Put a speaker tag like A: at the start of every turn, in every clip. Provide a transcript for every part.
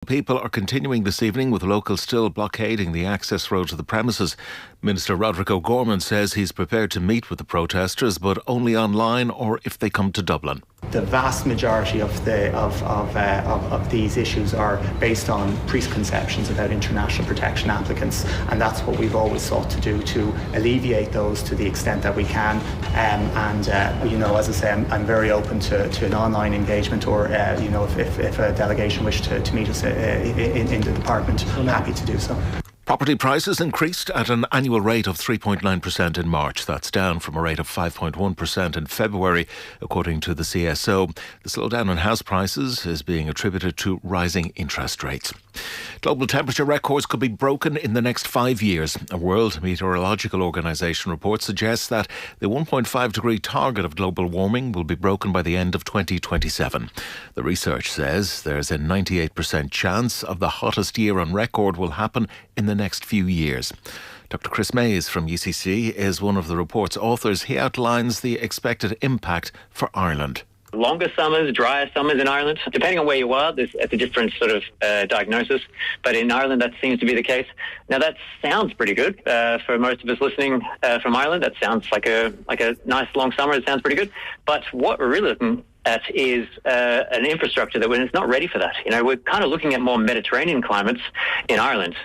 A: People are continuing this evening with locals still blockading the access road to the premises. Minister Roderick O'Gorman says he's prepared to meet with the protesters, but only online or if they come to Dublin.
B: The vast majority of these issues are based on preconceptions about international protection applicants, and that's what we've always sought to do, to alleviate those to the extent that we can. As I say, I'm very open to an online engagement, or if a delegation wished to meet us in the department, I'm happy to do so.
A: Property prices increased at an annual rate of 3.9% in March. That's down from a rate of 5.1% in February, according to the CSO. The slowdown in house prices is being attributed to rising interest rates. Global temperature records could be broken in the next 5 years. A World Meteorological Organization report suggests that the 1.5 degree target of global warming will be broken by the end of 2027. The research says there's a 98% chance of the hottest year on record will happen in the next few years. Dr. Chris Mays from UCC is one of the report's authors. He outlines the expected impact for Ireland.
C: Longer summers, drier summers in Ireland. Depending on where you are, it's a different sort of diagnosis. But in Ireland, that seems to be the case. Now, that sounds pretty good for most of us listening from Ireland. That sounds like a nice long summer. It sounds pretty good. But what we're really looking at is an infrastructure that it's not ready for that. We're kind of looking at more Mediterranean climates in Ireland.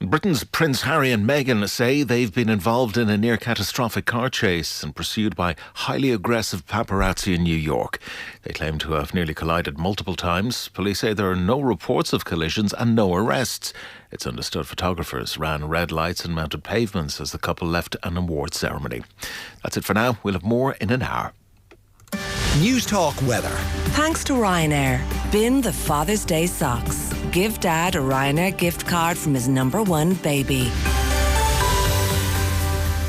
A: Britain's Prince Harry and Meghan say they've been involved in a near-catastrophic car chase and pursued by highly aggressive paparazzi in New York. They claim to have nearly collided multiple times. Police say there are no reports of collisions and no arrests. It's understood photographers ran red lights and mounted pavements as the couple left an award ceremony. That's it for now. We'll have more in an hour.
D: News Talk weather.
E: Thanks to Ryanair. Bin the Father's Day socks. Give Dad a Ryanair gift card from his number one baby.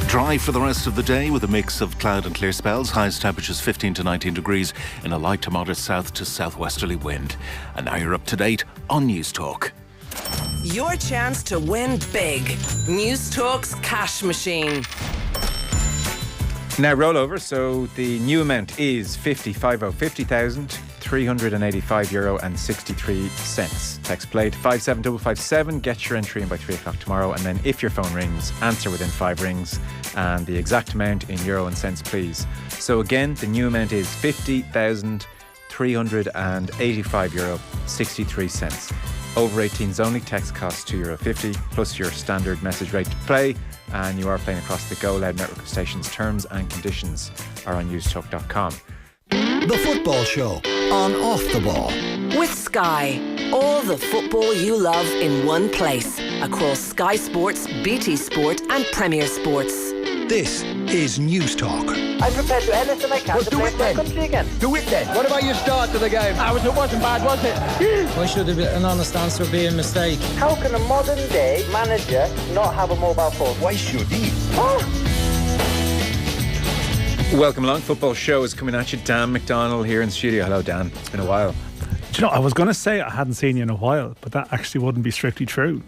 A: Dry for the rest of the day with a mix of cloud and clear spells. Highest temperatures 15 to 19 degrees in a light to moderate south to southwesterly wind. And now you're up to date on News Talk.
E: Your chance to win big. News Talk's cash machine.
F: Now roll over, so the new amount is €50,585.63. Text play to 57557. Get your entry in by 3 o'clock tomorrow, and then if your phone rings, answer within 5 rings, and the exact amount in euro and cents, please. So again, the new amount is €50,385.63. Over 18s only. Text costs €2.50 plus your standard message rate to play. And you are playing across the Go Loud network of stations. Terms and conditions are on newstalk.com.
D: The Football Show on Off the Ball.
E: With Sky. All the football you love in one place. Across Sky Sports, BT Sport and Premier Sports.
D: This is News Talk.
G: I'm prepared to do anything I can to play for my country again.
D: Do it then. What about your start to the game?
G: It wasn't bad, was it?
H: Why should an honest answer be a mistake?
G: How can a modern day manager not have a mobile phone?
D: Why should he?
F: Welcome along. Football Show is coming at you. Dan McDonnell here in the studio. Hello, Dan. It's been a while.
I: Do you know, I was going to say I hadn't seen you in a while, but that actually wouldn't be strictly true.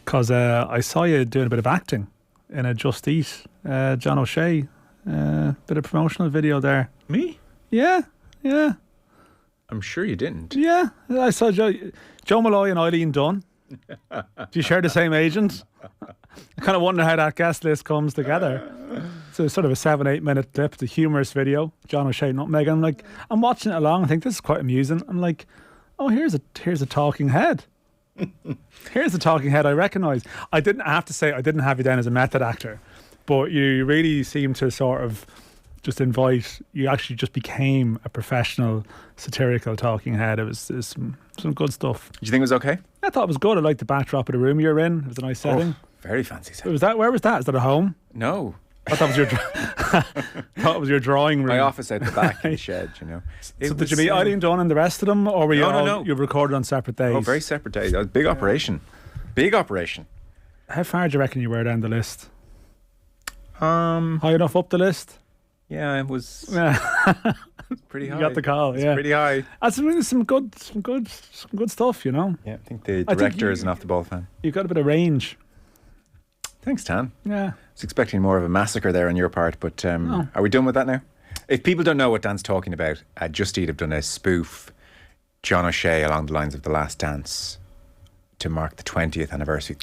I: Because I saw you doing a bit of acting in a Just Eat, John O'Shea, bit of promotional video there.
F: Me?
I: Yeah.
F: I'm sure you didn't.
I: Yeah, I saw Joe Molloy and Eileen Dunn. Do you share the same agent? I kind of wonder how that guest list comes together. So it's sort of a 7-8 minute clip, the humorous video, John O'Shea, Nutmeg. I'm watching it along. I think this is quite amusing. I'm like, oh, here's a talking head. Here's the talking head I recognise. I didn't have to say I didn't have you down as a method actor, but you really seem to sort of just invite. You actually just became a professional satirical talking head. It was some good stuff.
F: Did you think it was okay?
I: I thought it was good. I liked the backdrop of the room you're in. It was a nice setting.
F: Very fancy setting.
I: Where was that? Is that at home?
F: No.
I: I thought it was your drawing room.
F: My office out the back in the shed, you know.
I: So did you meet Eileen Dunn and the rest of them, or were you
F: No.
I: you recorded on separate days?
F: Oh, very separate days. Big operation. Big operation.
I: How far do you reckon you were down the list? High enough up the list?
F: Yeah, it was pretty high.
I: You got the call,
F: It's pretty high.
I: That's really some good stuff, you know.
F: Yeah, I think the director is an off the ball fan.
I: You've got a bit of range.
F: Thanks, Tan.
I: Yeah.
F: I was expecting more of a massacre there on your part, but are we done with that now? If people don't know what Dan's talking about, Just Eat have done a spoof John O'Shea along the lines of The Last Dance to mark the 20th anniversary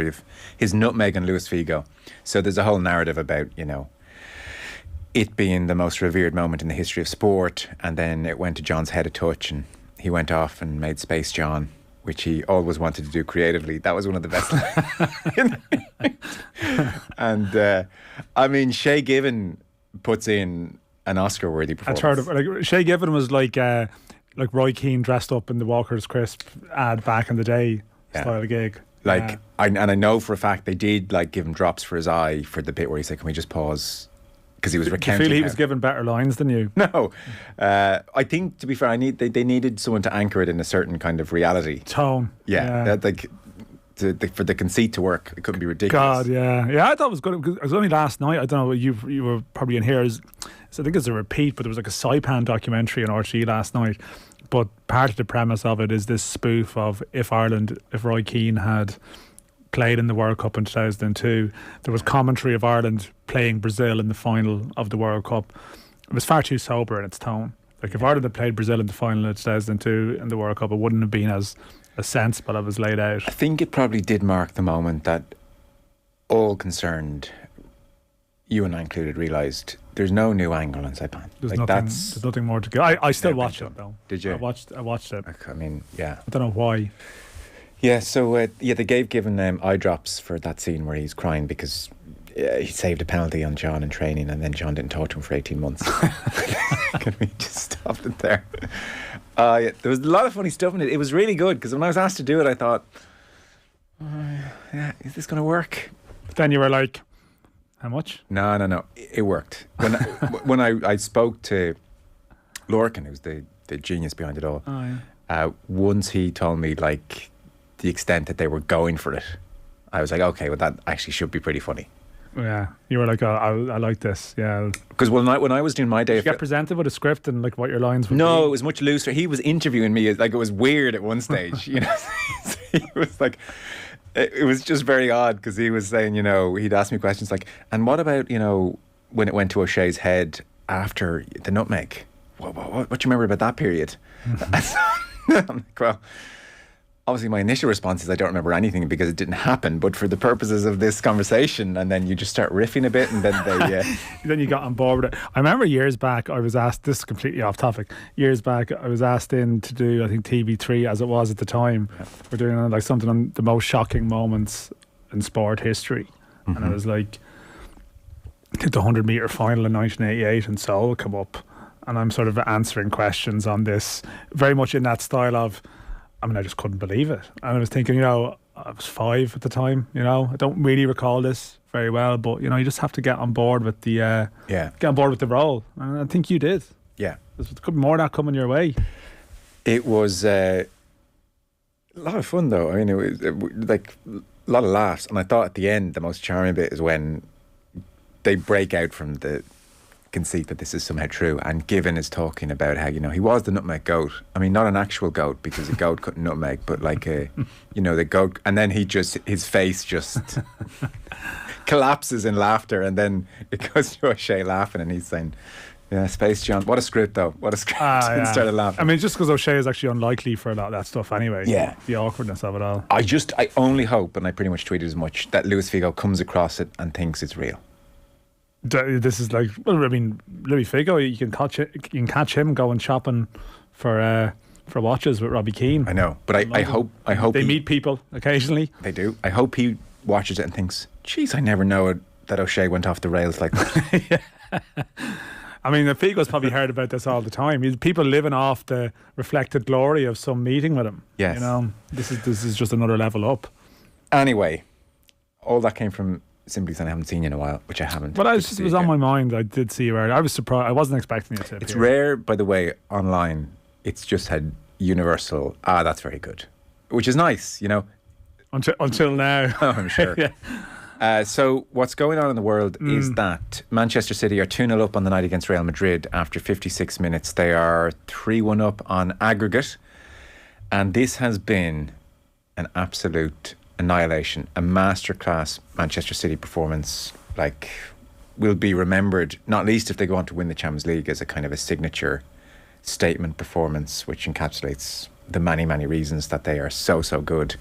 F: of his nutmeg and Luis Figo. So there's a whole narrative about, you know, it being the most revered moment in the history of sport, and then it went to John's head of touch, and he went off and made Space John, which he always wanted to do creatively. That was one of the best. And I mean, Shay Given puts in an Oscar-worthy performance.
I: I've heard of, like, Shay Given was like Roy Keane dressed up in the Walker's Crisp ad back in the day style of gig.
F: Like, I know for a fact they did like give him drops for his eye for the bit where he said, "Can we just pause?" Because he was recounting.
I: Do you feel he was given better lines than you?
F: No, I think, to be fair, they needed someone to anchor it in a certain kind of reality
I: tone.
F: Like for the conceit to work, it couldn't be ridiculous.
I: God, yeah. I thought it was good. It was only last night. I don't know. You were probably in here. So I think it's a repeat, but there was like a Saipan documentary on RTÉ last night. But part of the premise of it is this spoof of if Roy Keane had played in the World Cup in 2002, there was commentary of Ireland playing Brazil in the final of the World Cup. It was far too sober in its tone. Like, if Ireland had played Brazil in the final in 2002 in the World Cup, it wouldn't have been as sensible as it was laid out.
F: I think it probably did mark the moment that all concerned, you and I included, realised there's no new angle on Saipan.
I: There's nothing more to go. I still watched it though.
F: Did you?
I: I watched it.
F: I mean, yeah.
I: I don't know why.
F: Yeah, so they gave Given eye drops for that scene where he's crying because he saved a penalty on John in training, and then John didn't talk to him for 18 months. Can we just stop it there? There was a lot of funny stuff in it. It was really good because when I was asked to do it, I thought, is this going to work?
I: But then you were like, how much?
F: No. It worked. When I spoke to Lorcan, who's the genius behind it all, once he told me like the extent that they were going for it, I was like, okay, well, that actually should be pretty funny.
I: Yeah, you were like, I like this. Yeah,
F: because when I was doing my day,
I: did you get presented with a script and like what your lines would be?
F: No, it was much looser. He was interviewing me, like it was weird at one stage. You know, he was like, it was just very odd because he was saying, you know, he'd ask me questions like, and what about, you know, when it went to O'Shea's head after the nutmeg? What do you remember about that period? I'm like, well, obviously my initial response is I don't remember anything because it didn't happen, but for the purposes of this conversation, and then you just start riffing a bit, and then they
I: then you got on board with it. I remember years back I was asked, this is completely off topic, years back I was asked in to do, I think, TV3 as it was at the time. We're doing like something on the most shocking moments in sport history, and I was like, did the 100 metre final in 1988 in Seoul come up, and I'm sort of answering questions on this very much in that style of, I mean, I just couldn't believe it. And I was thinking, you know, I was 5 at the time, you know, I don't really recall this very well, but, you know, you just have to get on board with the get on board with the role. And I think you did.
F: Yeah.
I: There could be more of that coming your way.
F: It was a lot of fun, though. I mean, it was like a lot of laughs. And I thought at the end, the most charming bit is when they break out from the conceit that this is somehow true, and Given is talking about how, you know, he was the nutmeg goat. I mean, not an actual goat because a goat couldn't nutmeg, but like a, you know, the goat, and then his face just collapses in laughter, and then it goes to O'Shea laughing, and he's saying, yeah, Space John, what a script though, what a script. And started laughing.
I: I mean, just because O'Shea is actually unlikely for a lot of that stuff anyway.
F: Yeah,
I: the awkwardness of it all.
F: I only hope, and I pretty much tweeted as much, that Luis Figo comes across it and thinks it's real.
I: This is like, well, I mean, Louis Figo, you can catch him going shopping for watches with Robbie Keane.
F: I know, but I hope
I: they meet people occasionally.
F: They do. I hope he watches it and thinks, geez, I never know that O'Shea went off the rails like that.
I: Yeah. I mean, Figo's probably heard about this all the time. People living off the reflected glory of some meeting with him.
F: Yes.
I: You know, this is just another level up.
F: Anyway, all that came from simply saying I haven't seen you in a while, which I haven't.
I: But it was on my mind. I did see you earlier. I was surprised. I wasn't expecting you to.
F: It's rare, by the way, online. It's just had universal, that's very good, which is nice, you know.
I: Until now.
F: Oh, I'm sure. Yeah. So what's going on in the world is that Manchester City are 2-0 up on the night against Real Madrid after 56 minutes. They are 3-1 up on aggregate. And this has been an absolute annihilation, a masterclass Manchester City performance, like, will be remembered, not least if they go on to win the Champions League, as a kind of a signature statement performance which encapsulates the many, many reasons that they are so, so good.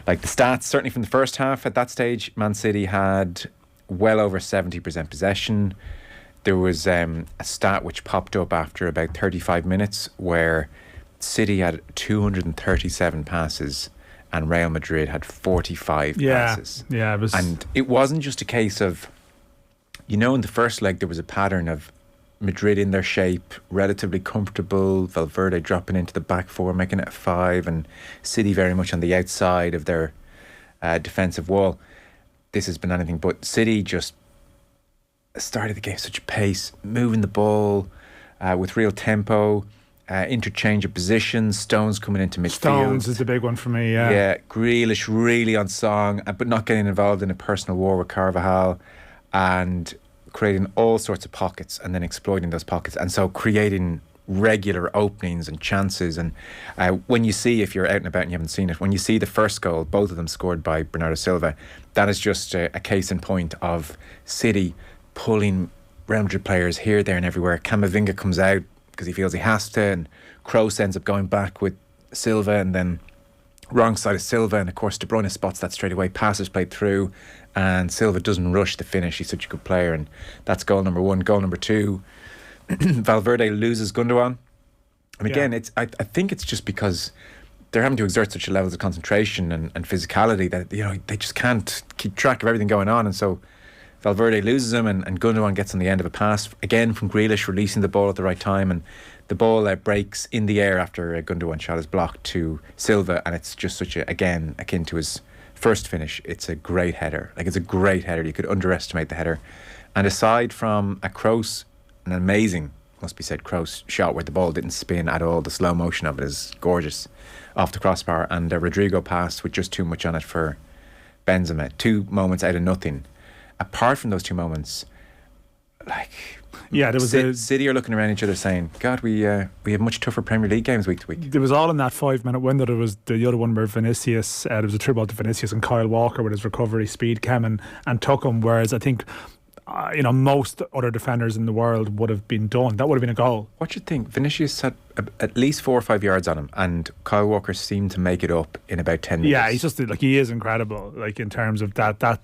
F: Like the stats, certainly from the first half at that stage, Man City had well over 70% possession. There was a stat which popped up after about 35 minutes where City had 237 passes and Real Madrid had 45 passes.
I: Yeah,
F: and it wasn't just a case of, in the first leg there was a pattern of Madrid in their shape, relatively comfortable, Valverde dropping into the back four, making it a 5, and City very much on the outside of their defensive wall. This has been anything but. City just started the game at such a pace, moving the ball with real tempo, interchange of positions, Stones coming into midfield.
I: Stones is the big one for me, yeah.
F: Yeah, Grealish really on song, but not getting involved in a personal war with Carvajal, and creating all sorts of pockets and then exploiting those pockets, and so creating regular openings and chances. And when you see, if you're out and about and you haven't seen it, when you see the first goal, both of them scored by Bernardo Silva, that is just a case in point of City pulling Real Madrid players here, there and everywhere. Camavinga comes out because he feels he has to, and Kroos ends up going back with Silva, and then wrong side of Silva, and of course De Bruyne spots that straight away, passes played through, and Silva doesn't rush the finish. He's such a good player, and that's goal number 1. Goal number 2, Valverde loses Gundogan, and again, it's I think it's just because they're having to exert such a levels of concentration and physicality that they just can't keep track of everything going on, and so Valverde loses him, and Gundogan gets on the end of a pass again from Grealish, releasing the ball at the right time, and the ball breaks in the air after a Gundogan shot is blocked to Silva, and it's just such again akin to his first finish. It's a great header. It's a great header. You could underestimate the header. And aside from a Kroos, an amazing, must be said, Kroos shot where the ball didn't spin at all. The slow motion of it is gorgeous off the crossbar, and a Rodrigo pass with just too much on it for Benzema. 2 moments out of nothing. Apart from those 2 moments, there was City are looking around each other saying, God, we have much tougher Premier League games week to week.
I: There was all in that 5-minute window. There was the other one where Vinicius, there was a through ball to Vinicius, and Kyle Walker with his recovery speed came and took him, whereas I think most other defenders in the world would have been done. That would have been a goal.
F: What do you think? Vinicius had at least 4 or 5 yards on him, and Kyle Walker seemed to make it up in about 10 minutes.
I: Yeah, he's just he is incredible. In terms of that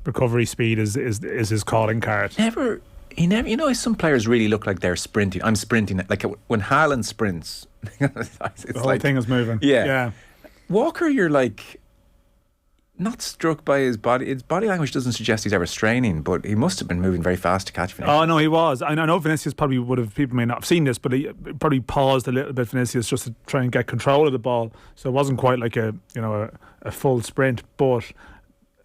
I: recovery speed is his calling card.
F: He never. Some players really look like they're sprinting. I'm sprinting. Like when Haaland sprints, it's
I: the whole thing is moving.
F: Yeah. Walker, you're not struck by his body. His body language doesn't suggest he's ever straining, but he must have been moving very fast to catch Vinicius.
I: Oh no, he was. I know Vinicius probably would have. People may not have seen this, but he probably paused a little bit, Vinicius, just to try and get control of the ball. So it wasn't quite like a full sprint, but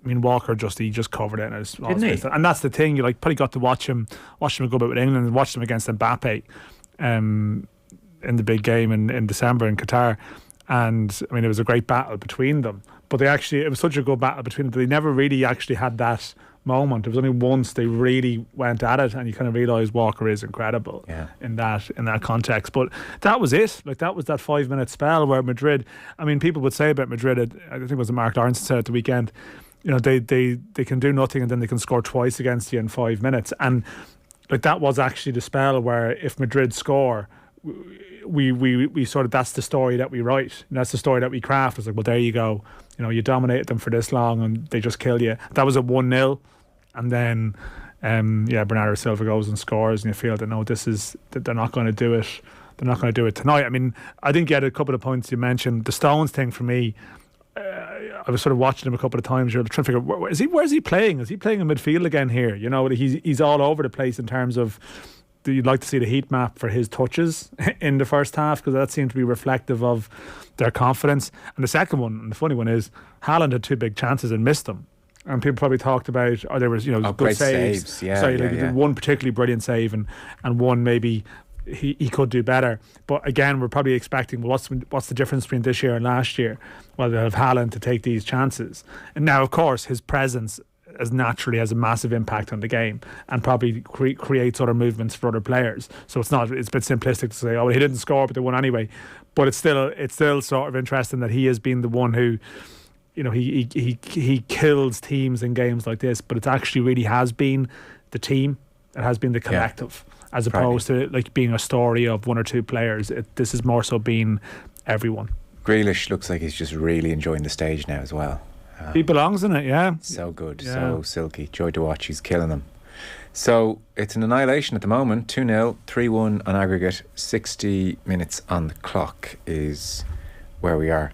I: Walker he just covered it, and that's the thing. You probably got to watch him a good bit with England, and watched him against Mbappe in the big game in December in Qatar, and it was a great battle between them. But it was such a good battle between them that they never really actually had that moment. It was only once they really went at it, and you kind of realise Walker is incredible in that context. But that was it. That was that 5-minute spell where Madrid. People would say about Madrid. I think it was Mark Lawrence said at the weekend. They can do nothing, and then they can score twice against you in 5 minutes. And that was actually the spell where if Madrid score, we sort of, that's the story that we write, and that's the story that we craft. It's well, there you go. You dominated them for this long, and they just killed you. That was at 1-0, and then Bernardo Silva goes and scores, and you feel that no, they're not going to do it. They're not going to do it tonight. I think you had a couple of points you mentioned. The Stones thing for me. I was sort of watching him a couple of times. You're trying to figure out where's he playing? Is he playing in midfield again here? He's all over the place in terms of. You'd like to see the heat map for his touches in the first half, because that seemed to be reflective of their confidence. And the second one, and the funny one, is Haaland had 2 big chances and missed them. And people probably talked about, there was good saves. One particularly brilliant save, and one maybe he could do better. But again, we're probably expecting, what's the difference between this year and last year? Well, they'll have Haaland to take these chances. And now, of course, his presence has a massive impact on the game, and probably creates other movements for other players. So it's a bit simplistic to say, he didn't score, but they won anyway. But it's still sort of interesting that he has been the one who, he kills teams in games like this. But it actually really has been the team. It has been the collective, as opposed to being a story of 1 or 2 players. This has more so been everyone.
F: Grealish looks like he's just really enjoying the stage now as well.
I: He belongs in it, yeah.
F: So good, so silky. Joy to watch, he's killing them. So it's an annihilation at the moment. 2-0, 3-1 on aggregate. 60 minutes on the clock is where we are.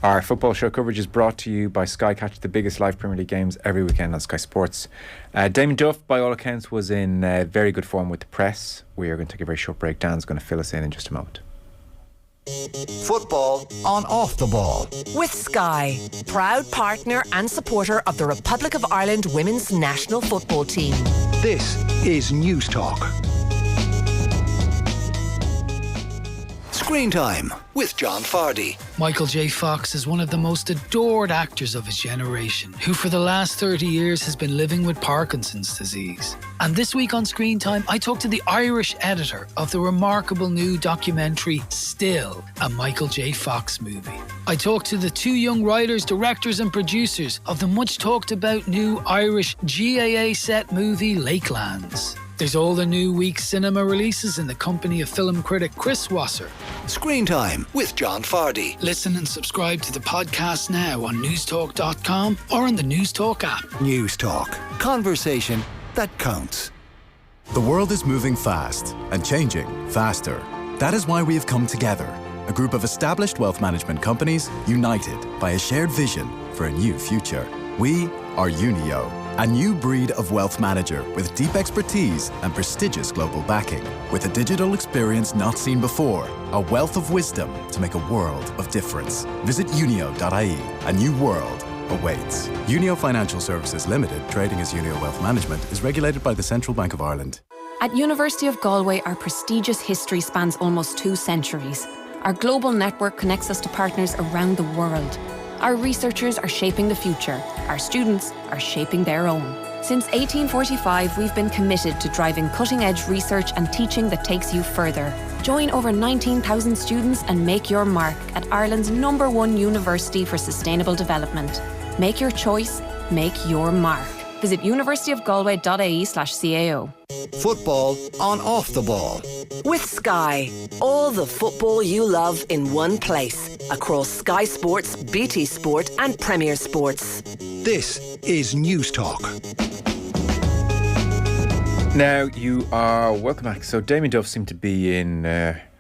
F: Our football show coverage is brought to you by Sky. Catch the biggest live Premier League games every weekend on Sky Sports. Damien Duff, by all accounts, was in very good form with the press. We are going to take a very short break. Dan's going to fill us in just a moment.
D: Football on Off the Ball.
E: With Sky, proud partner and supporter of the Republic of Ireland women's national football team.
D: This is News Talk. Screen Time with John Fardy.
J: Michael J. Fox is one of the most adored actors of his generation, who for the last 30 years has been living with Parkinson's disease. And this week on Screen Time, I talked to the Irish editor of the remarkable new documentary Still, a Michael J. Fox movie. I talked to the two young writers, directors and producers of the much talked about new Irish GAA set movie Lakelands. There's all the new week's cinema releases in the company of film critic Chris Wasser.
D: Screen Time with John Fardy.
J: Listen and subscribe to the podcast now on newstalk.com or on the Newstalk app.
D: News Talk. Conversation that counts.
K: The world is moving fast and changing faster. That is why we have come together, a group of established wealth management companies united by a shared vision for a new future. We are Unio, a new breed of wealth manager with deep expertise and prestigious global backing. With a digital experience not seen before, a wealth of wisdom to make a world of difference. Visit unio.ie. A new world awaits. Unio Financial Services Limited, trading as Unio Wealth Management, is regulated by the Central Bank of Ireland.
L: At University of Galway, our prestigious history spans almost 2 centuries. Our global network connects us to partners around the world. Our researchers are shaping the future. Our students are shaping their own. Since 1845, we've been committed to driving cutting-edge research and teaching that takes you further. Join over 19,000 students and make your mark at Ireland's #1 university for sustainable development. Make your choice, make your mark. Visit universityofgalway.ie/CAO.
D: Football on Off the Ball.
E: With Sky, all the football you love in one place. Across Sky Sports, BT Sport and Premier Sports.
D: This is News Talk.
F: Now you are welcome back. So Damien Duff seemed to be in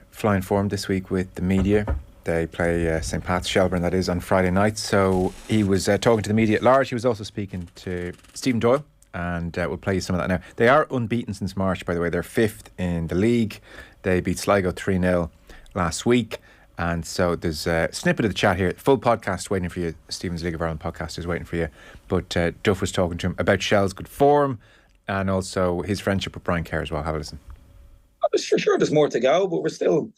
F: flying form this week with the media. They play St. Pat's, Shelburne, that is, on Friday night. So he was talking to the media at large. He was also speaking to Stephen Doyle, and we'll play you some of that now. They are unbeaten since March, by the way. They're 5th in the league. They beat Sligo 3-0 last week. And so there's a snippet of the chat here. Full podcast waiting for you. Stephen's League of Ireland podcast is waiting for you. But Duff was talking to him about Shell's good form and also his friendship with Brian Kerr as well. Have a listen.
M: For sure there's more to go, but we're still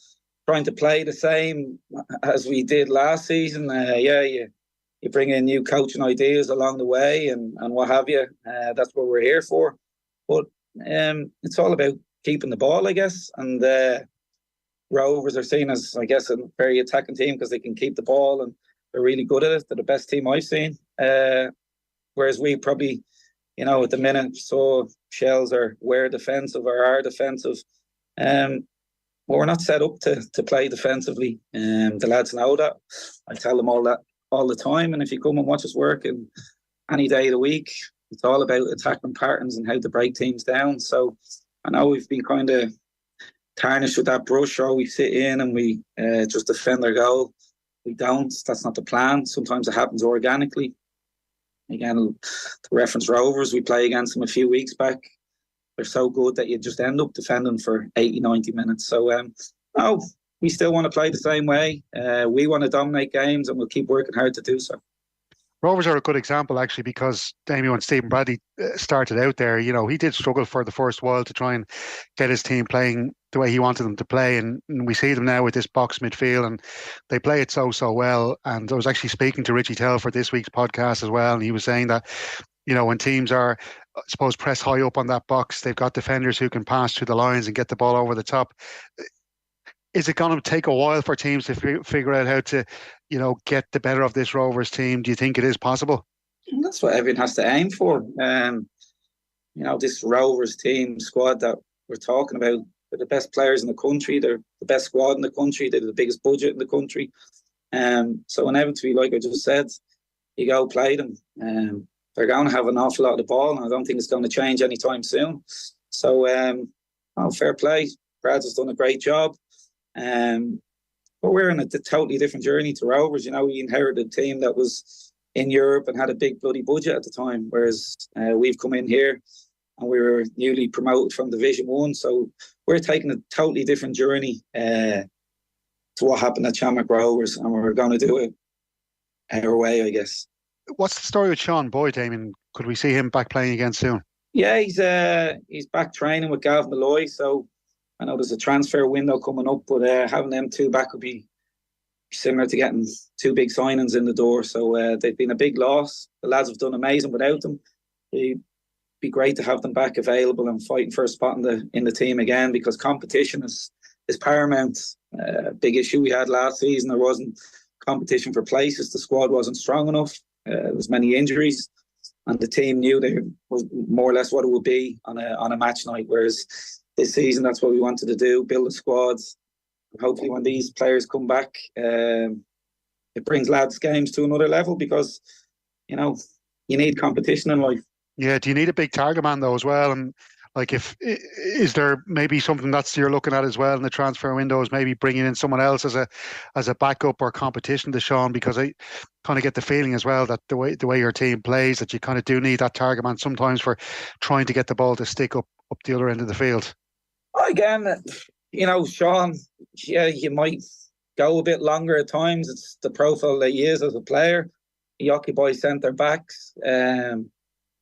M: trying to play the same as we did last season. You bring in new coaching ideas along the way and what have you. That's what we're here for. But it's all about keeping the ball, I guess. And Rovers are seen as, I guess, a very attacking team because they can keep the ball and they're really good at it. They're the best team I've seen. Whereas we probably, at the minute, so Shells are defensive or are defensive. We're not set up to play defensively. The lads know that. I tell them all that all the time. And if you come and watch us work in any day of the week, it's all about attacking patterns and how to break teams down. So I know we've been kind of tarnished with that brush, or we sit in and we just defend our goal. We don't. That's not the plan. Sometimes it happens organically. Again, to reference Rovers, we played against them a few weeks back. They're so good that you just end up defending for 80, 90 minutes. So, no, we still want to play the same way. We want to dominate games and we'll keep working hard to do so.
N: Rovers are a good example, actually, because Damien and Stephen Bradley started out there. He did struggle for the first while to try and get his team playing the way he wanted them to play. And we see them now with this box midfield and they play it so well. And I was actually speaking to Richie Tell for this week's podcast as well. And he was saying that, when teams are, I suppose, pressed high up on that box, they've got defenders who can pass through the lines and get the ball over the top. Is it going to take a while for teams to figure out how to, get the better of this Rovers team? Do you think it is possible?
M: That's what everyone has to aim for. This Rovers team squad that we're talking about, they're the best players in the country. They're the best squad in the country. They had the biggest budget in the country. So inevitably, like I just said, you go play them. They're going to have an awful lot of the ball, and I don't think it's going to change anytime soon. So, fair play. Brad's has done a great job. But we're in a totally different journey to Rovers. You know, we inherited a team that was in Europe and had a big bloody budget at the time, whereas we've come in here and we were newly promoted from Division 1. So we're taking a totally different journey to what happened at Shamrock Rovers, and we're going to do it our way, I guess.
N: What's the story with Sean Boyd, Damien? Could we see him back playing again soon?
M: Yeah, he's back training with Gav Molloy. So I know there's a transfer window coming up, but having them two back would be similar to getting two big signings in the door. So they've been a big loss. The lads have done amazing without them. It'd be great to have them back available and fighting for a spot in the team again, because competition is paramount. Big issue we had last season, there wasn't competition for places. The squad wasn't strong enough. There was many injuries, and the team knew they was more or less what it would be on a match night. Whereas this season, that's what we wanted to do: build the squads. And hopefully, when these players come back, it brings lads' games to another level, because you need competition in life.
N: Yeah, do you need a big target man though as well? And like, is there maybe something that's you're looking at as well in the transfer windows, maybe bringing in someone else as a backup or competition to Sean? Because I kind of get the feeling as well that the way your team plays, that you kind of do need that target man sometimes for trying to get the ball to stick up the other end of the field.
M: Again, Sean, yeah, you might go a bit longer at times. It's the profile that he is as a player. He occupies centre backs.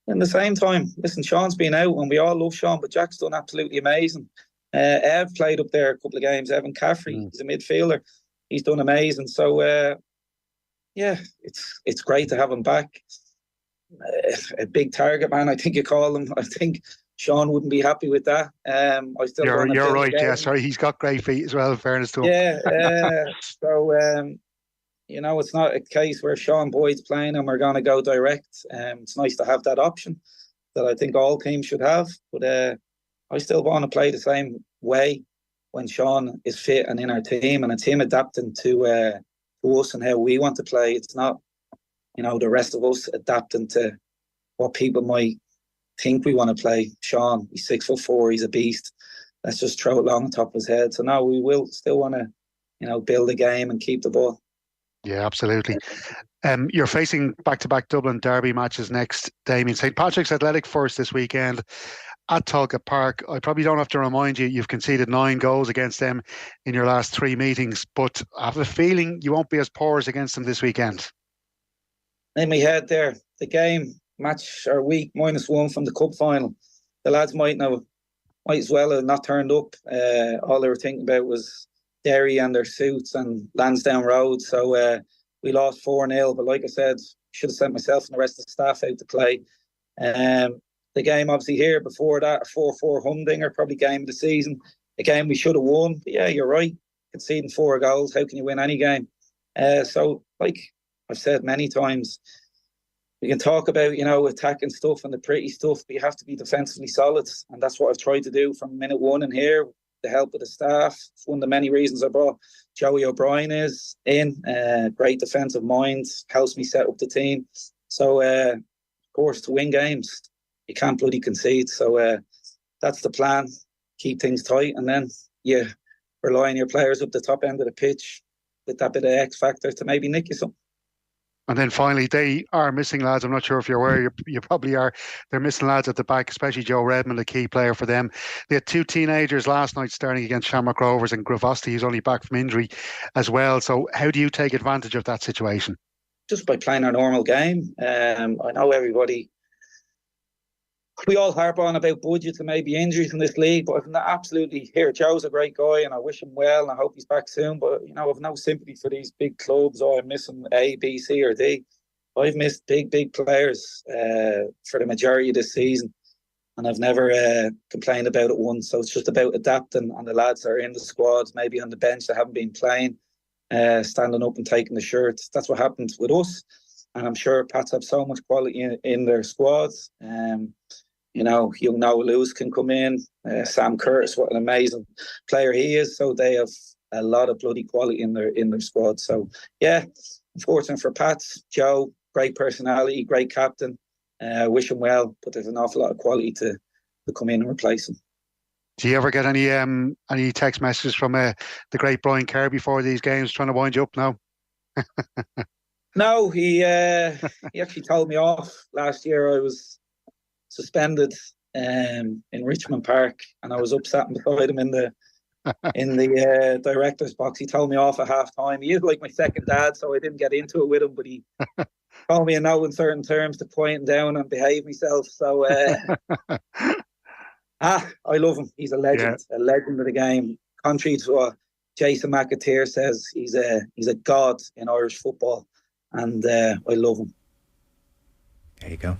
M: At the same time, listen, Sean's been out and we all love Sean, but Jack's done absolutely amazing. Ev played up there a couple of games. Evan Caffrey, he's a midfielder. He's done amazing. So, it's great to have him back. A big target man, I think you call him. I think Sean wouldn't be happy with that.
N: You're right. Yeah, sorry, he's got great feet as well, in fairness to him.
M: Yeah. It's not a case where Sean Boyd's playing and we're going to go direct. It's nice to have that option that I think all teams should have. But I still want to play the same way when Sean is fit and in our team, and it's him adapting to us and how we want to play. It's not, the rest of us adapting to what people might think we want to play. Sean, he's 6'4", he's a beast. Let's just throw it long on top of his head. So no, we will still want to, build a game and keep the ball.
N: Yeah, absolutely. You're facing back-to-back Dublin derby matches next, Damien. St. Patrick's Athletic first this weekend at Talcott Park. I probably don't have to remind you, you've conceded 9 goals against them in your last 3 meetings, but I have a feeling you won't be as porous against them this weekend.
M: In my head there, the game, match or week, -1 from the cup final. The lads might as well have not turned up. All they were thinking about was Derry and their suits and Lansdowne Road. So we lost 4-0. But like I said, should have sent myself and the rest of the staff out to play. The game obviously here before that, a 4-4 humdinger, probably game of the season. A game we should have won. But yeah, you're right. Conceding 4 goals, how can you win any game? So like I've said many times, we can talk about, attacking stuff and the pretty stuff, but you have to be defensively solid. And that's what I've tried to do from minute 1 in here. The help of the staff. It's one of the many reasons I brought Joey O'Brien in. Great defensive mind, helps me set up the team. So, of course, to win games, you can't bloody concede. So that's the plan. Keep things tight, and then you rely on your players up the top end of the pitch with that bit of X factor to maybe nick you something.
N: And then finally, they are missing lads. I'm not sure if you're aware, you probably are. They're missing lads at the back, especially Joe Redmond, a key player for them. They had 2 teenagers last night starting against Shamrock Rovers, and Gravosti, who's only back from injury as well. So how do you take advantage of that situation?
M: Just by playing our normal game. I know everybody, we all harp on about budgets and maybe injuries in this league, but I've absolutely here. Joe's a great guy and I wish him well and I hope he's back soon. But I've no sympathy for these big clubs. I'm missing A, B, C, or D. I've missed big players for the majority of this season, and I've never complained about it once. So it's just about adapting, and the lads that are in the squads, maybe on the bench that haven't been playing, standing up and taking the shirt. That's what happened with us, and I'm sure Pats have so much quality in their squads. young Noah Lewis can come in. Sam Curtis, what an amazing player he is. So they have a lot of bloody quality in their squad. So yeah, unfortunate for Pats. Joe, great personality, great captain. Wish him well, but there's an awful lot of quality to come in and replace him.
N: Do you ever get any text messages from the great Brian Kerr before these games trying to wind you up now?
M: No, he actually told me off last year. I was suspended in Richmond Park, and I was up sat beside him in the director's box. He told me off at half time. He is like my second dad, so I didn't get into it with him, but he told me a no in certain terms to point down and behave myself. So I love him. He's a legend, a legend of the game. Contrary to what Jason McAteer says, he's a god in Irish football, and I love him.
F: There you go.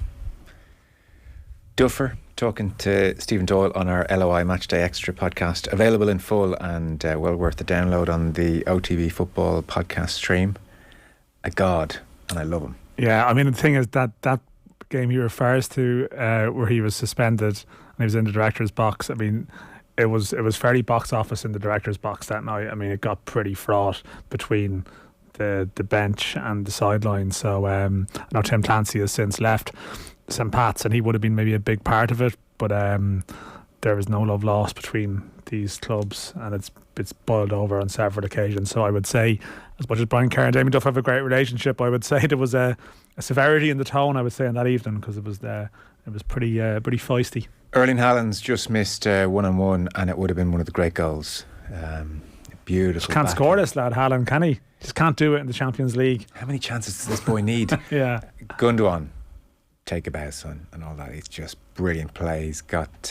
F: Duffer talking to Stephen Doyle on our LOI Matchday Extra podcast, available in full and well worth the download on the OTB Football podcast stream. A god, and I love him.
I: Yeah, I mean, the thing is that game he refers to where he was suspended and he was in the director's box, I mean, it was fairly box office in the director's box that night. I mean, it got pretty fraught between the bench and the sideline. So I know Tim Clancy has since left St. Pat's, and he would have been maybe a big part of it, but there was no love lost between these clubs, and it's boiled over on several occasions. So I would say, as much as Brian Kerr and Damien Duff have a great relationship, I would say there was a severity in the tone, I would say, on that evening, because it was pretty feisty.
F: Erling Haaland's just missed 1-on-1, and it would have been one of the great goals. Beautiful.
I: Just can't score this lad, Haaland, can he? Just can't do it in the Champions League.
F: How many chances does this boy need?
I: Yeah.
F: Gundogan, take a bow, son, and all that. He's just brilliant play. He's got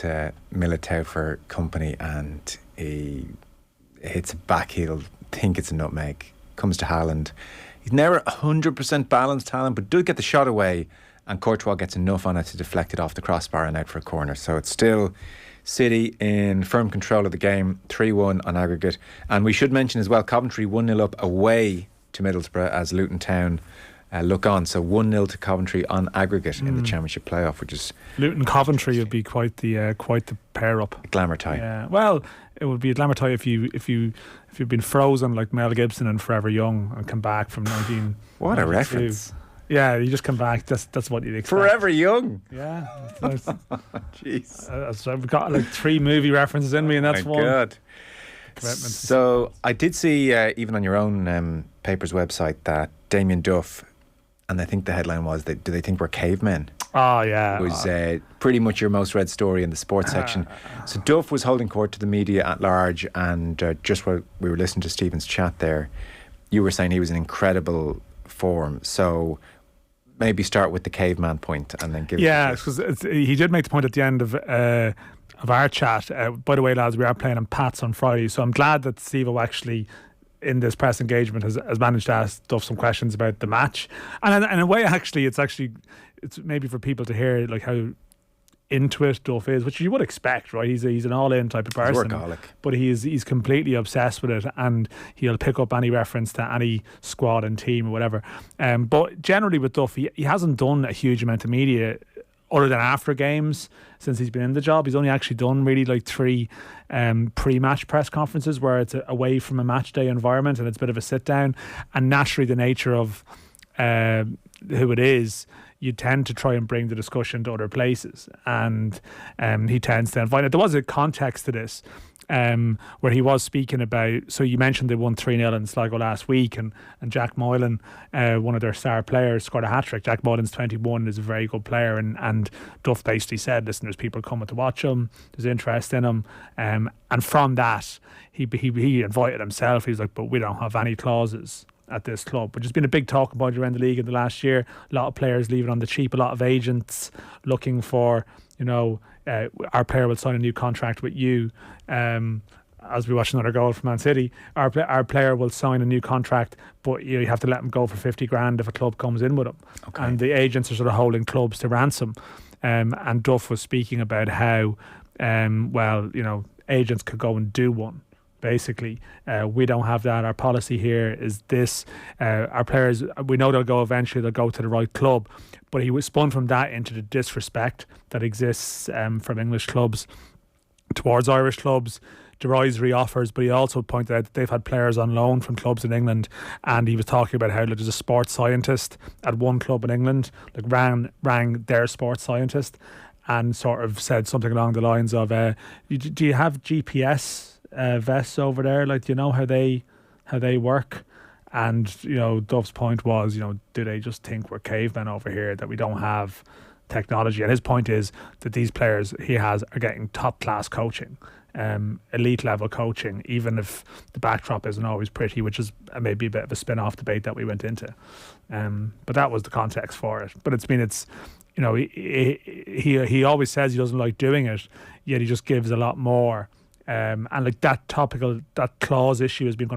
F: Militao for company, and he hits a back heel, think it's a nutmeg, comes to Haaland. He's never 100% balanced, Haaland, but did get the shot away, and Courtois gets enough on it to deflect it off the crossbar and out for a corner. So it's still City in firm control of the game, 3-1 on aggregate. And we should mention as well, Coventry 1-0 up away to Middlesbrough as Luton Town look on. So 1-0 to Coventry on aggregate in the Championship playoff, which is
I: Luton Coventry would be quite the pair up.
F: A glamour tie.
I: Yeah, well, it would be a glamour tie if you've been frozen like Mel Gibson and Forever Young and come back from 19.
F: What a reference!
I: Yeah, you just come back. That's what you'd expect.
F: Forever Young.
I: Yeah.
F: Jeez.
I: So I've got like 3 movie references in me, and that's
F: my
I: one.
F: God. So I did see even on your own paper's website that Damien Duff, and I think the headline was do they think we're cavemen?
I: Oh yeah,
F: it was pretty much your most read story in the sports section. So Duff was holding court to the media at large, and just while we were listening to Stephen's chat there, you were saying he was in incredible form. So maybe start with the caveman point and then give.
I: Yeah, because he did make the point at the end of our chat. By the way, lads, we are playing on Pats on Friday, so I'm glad that Steve-O actually, in this press engagement, has managed to ask Duff some questions about the match. And in a way, actually, it's maybe for people to hear like how into it Duff is, which you would expect, right? He's an all-in type of person.
F: He's a workaholic.
I: But he's completely obsessed with it, and he'll pick up any reference to any squad and team or whatever. But generally with Duff, he hasn't done a huge amount of media other than after games since he's been in the job. He's only actually done really like 3 pre-match press conferences where it's away from a match day environment and it's a bit of a sit down. And naturally the nature of who it is, you tend to try and bring the discussion to other places, and he tends to invite it. There was a context to this where he was speaking about, so you mentioned they won 3-0 in Sligo last week, and Jack Moylan, one of their star players, scored a hat-trick. Jack Moylan's 21, is a very good player, and Duff basically said, listen, there's people coming to watch him, there's interest in him, and from that he invited himself. He's like, but we don't have any clauses at this club, which has been a big talk about around the league in the last year. A lot of players leaving on the cheap, a lot of agents looking for, our player will sign a new contract with you. As we watch another goal from Man City, our player will sign a new contract, but you have to let him go for 50 grand if a club comes in with him. Okay. And the agents are sort of holding clubs to ransom. And Duff was speaking about how, agents could go and do one basically. We don't have that. Our policy here is this. Our players, we know they'll go eventually, they'll go to the right club. But he was spun from that into the disrespect that exists from English clubs towards Irish clubs, derisory offers. But he also pointed out that they've had players on loan from clubs in England, and he was talking about how there's a sports scientist at one club in England, like rang their sports scientist and sort of said something along the lines of, do you have GPS vests over there? Like, do you know how they work? And, you know, Duff's point was, you know, do they just think we're cavemen over here, that we don't have technology? And his point is that these players he has are getting top class coaching, elite level coaching, even if the backdrop isn't always pretty, which is maybe a bit of a spin-off debate that we went into. But that was the context for it. But it's you know, he always says he doesn't like doing it, yet he just gives a lot more. And like that clause issue has been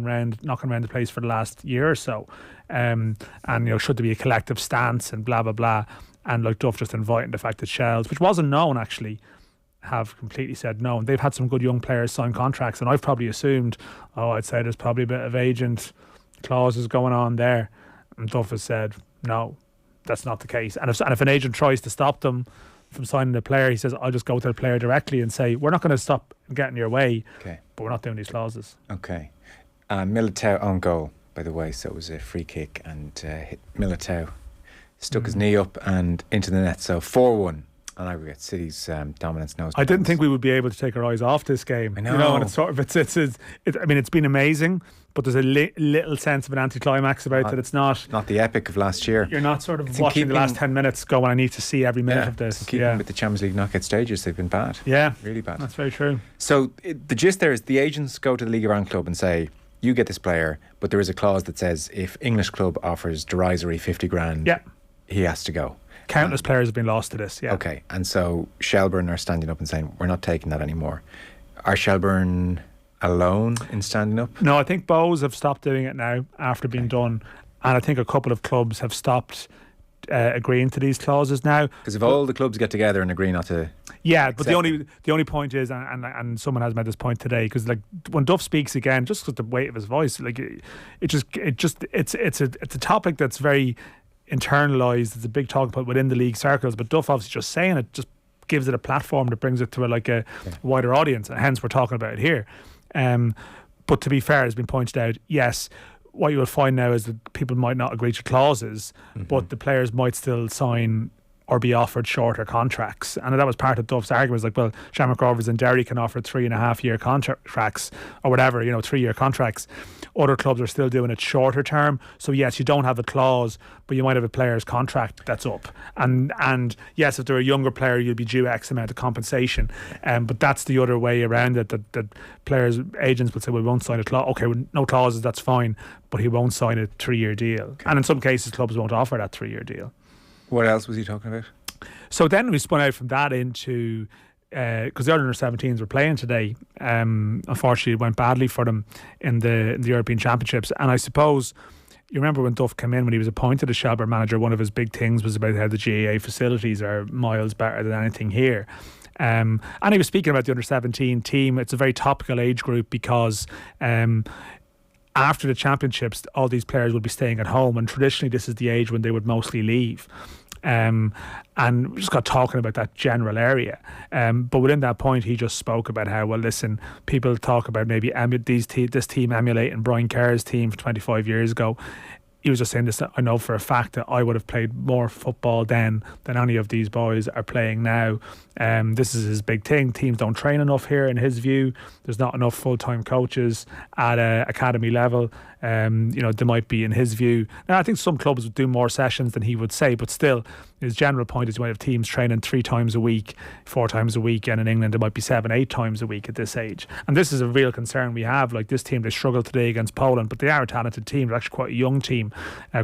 I: knocking around the place for the last year or so. And, you know, should there be a collective stance and blah, blah, blah. And like Duff just inviting the fact that Shells, which wasn't known actually, have completely said no. And they've had some good young players sign contracts. And I've probably assumed, I'd say there's probably a bit of agent clauses going on there. And Duff has said, no, that's not the case. And if an agent tries to stop them from signing a player, he says, I'll just go to the player directly and say, we're not going to stop getting your way, but we're not doing these clauses.
F: Okay. Militao on goal, by the way, so it was a free kick, and Militao stuck his knee up and into the net, so 4-1 on aggregate. City's dominance knows.
I: I didn't think we would be able to take our eyes off this game.
F: I know.
I: You know, and it's sort of, I mean, it's been amazing, but there's a little sense of an anticlimax about it. It's not
F: the epic of last year.
I: You're not sort of watching the last 10 minutes going, I need to see every minute of this.
F: Keeping with the Champions League knockout stages, they've been bad.
I: Yeah.
F: Really bad.
I: That's very true.
F: So the gist there is the agents go to the League of Ireland club and say, you get this player, but there is a clause that says if English club offers derisory 50 grand, he has to go.
I: Countless players have been lost to this,
F: Okay, and so Shelbourne are standing up and saying, we're not taking that anymore. Are Shelbourne alone in standing up?
I: No, I think Bows have stopped doing it now after being done, and I think a couple of clubs have stopped agreeing to these clauses now.
F: Because if all the clubs get together and agree not to...
I: Yeah, but the only point is, and someone has made this point today, because like when Duff speaks again, just with the weight of his voice, like it's a topic that's very internalised. It's a big talk about within the league circles, but Duff obviously just saying it just gives it a platform that brings it to a wider audience, and hence we're talking about it here. But to be fair, as has been pointed out, yes, what you will find now is that people might not agree to clauses, but the players might still sign or be offered shorter contracts. And that was part of Duff's argument. It's like, well, Shamrock Rovers and Derry can offer 3.5-year contracts or whatever, 3-year contracts. Other clubs are still doing it shorter term. So yes, you don't have a clause, but you might have a player's contract that's up. And yes, if they're a younger player, you'll be due X amount of compensation. But that's the other way around it, that players, agents will say, well, we won't sign a clause. Okay, well, no clauses, that's fine. But he won't sign a 3-year deal. Okay. And in some cases, clubs won't offer that 3-year deal.
F: What else was he talking about?
I: So then we spun out from that into, because the under 17s were playing today. Unfortunately, it went badly for them in the European Championships. And I suppose you remember when Duff came in, when he was appointed as Shelbourne manager, one of his big things was about how the GAA facilities are miles better than anything here. And he was speaking about the under 17 team. It's a very topical age group because after the championships, all these players will be staying at home, and traditionally this is the age when they would mostly leave. And we just got talking about that general area. But within that point, he just spoke about how, well, listen, people talk about maybe this team emulating Brian Kerr's team from 25 years ago. He was just saying this, I know for a fact that I would have played more football then than any of these boys are playing now. This is his big thing. Teams don't train enough here, in his view. There's not enough full-time coaches at academy level. There might be, in his view. Now, I think some clubs would do more sessions than he would say, but still, his general point is you might have teams training 3 times a week, 4 times a week, and in England it might be 7-8 times a week at this age. And this is a real concern we have. Like this team, they struggled today against Poland, but they are a talented team. They're actually quite a young team.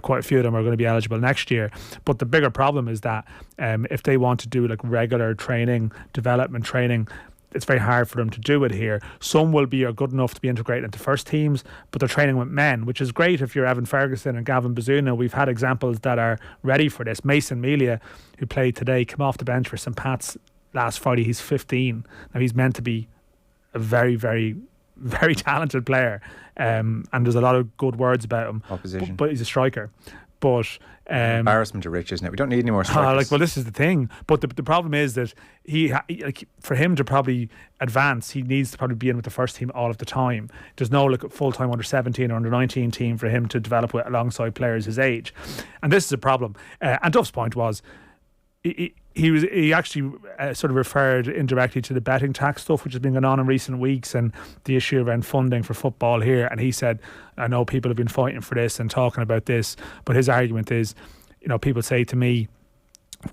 I: Quite a few of them are going to be eligible next year. But the bigger problem is that if they want to do like regular training, development training, it's very hard for them to do it here. Some will be good enough to be integrated into first teams, but they're training with men, which is great if you're Evan Ferguson and Gavin Bazuna. We've had examples that are ready for this. Mason Melia, who played today, came off the bench for St. Pat's last Friday. He's 15. Now he's meant to be a very, very very talented player, and there's a lot of good words about him.
F: Opposition.
I: But he's a striker. But
F: embarrassment to riches, isn't it? We don't need any more strikers.
I: well, this is the thing. But the problem is that for him to probably advance, he needs to probably be in with the first team all of the time. There's no full-time under 17 or under 19 team for him to develop with alongside players his age, and this is a problem. And Duff's point was, he actually sort of referred indirectly to the betting tax stuff which has been going on in recent weeks and the issue around funding for football here. And he said, I know people have been fighting for this and talking about this, but his argument is, people say to me,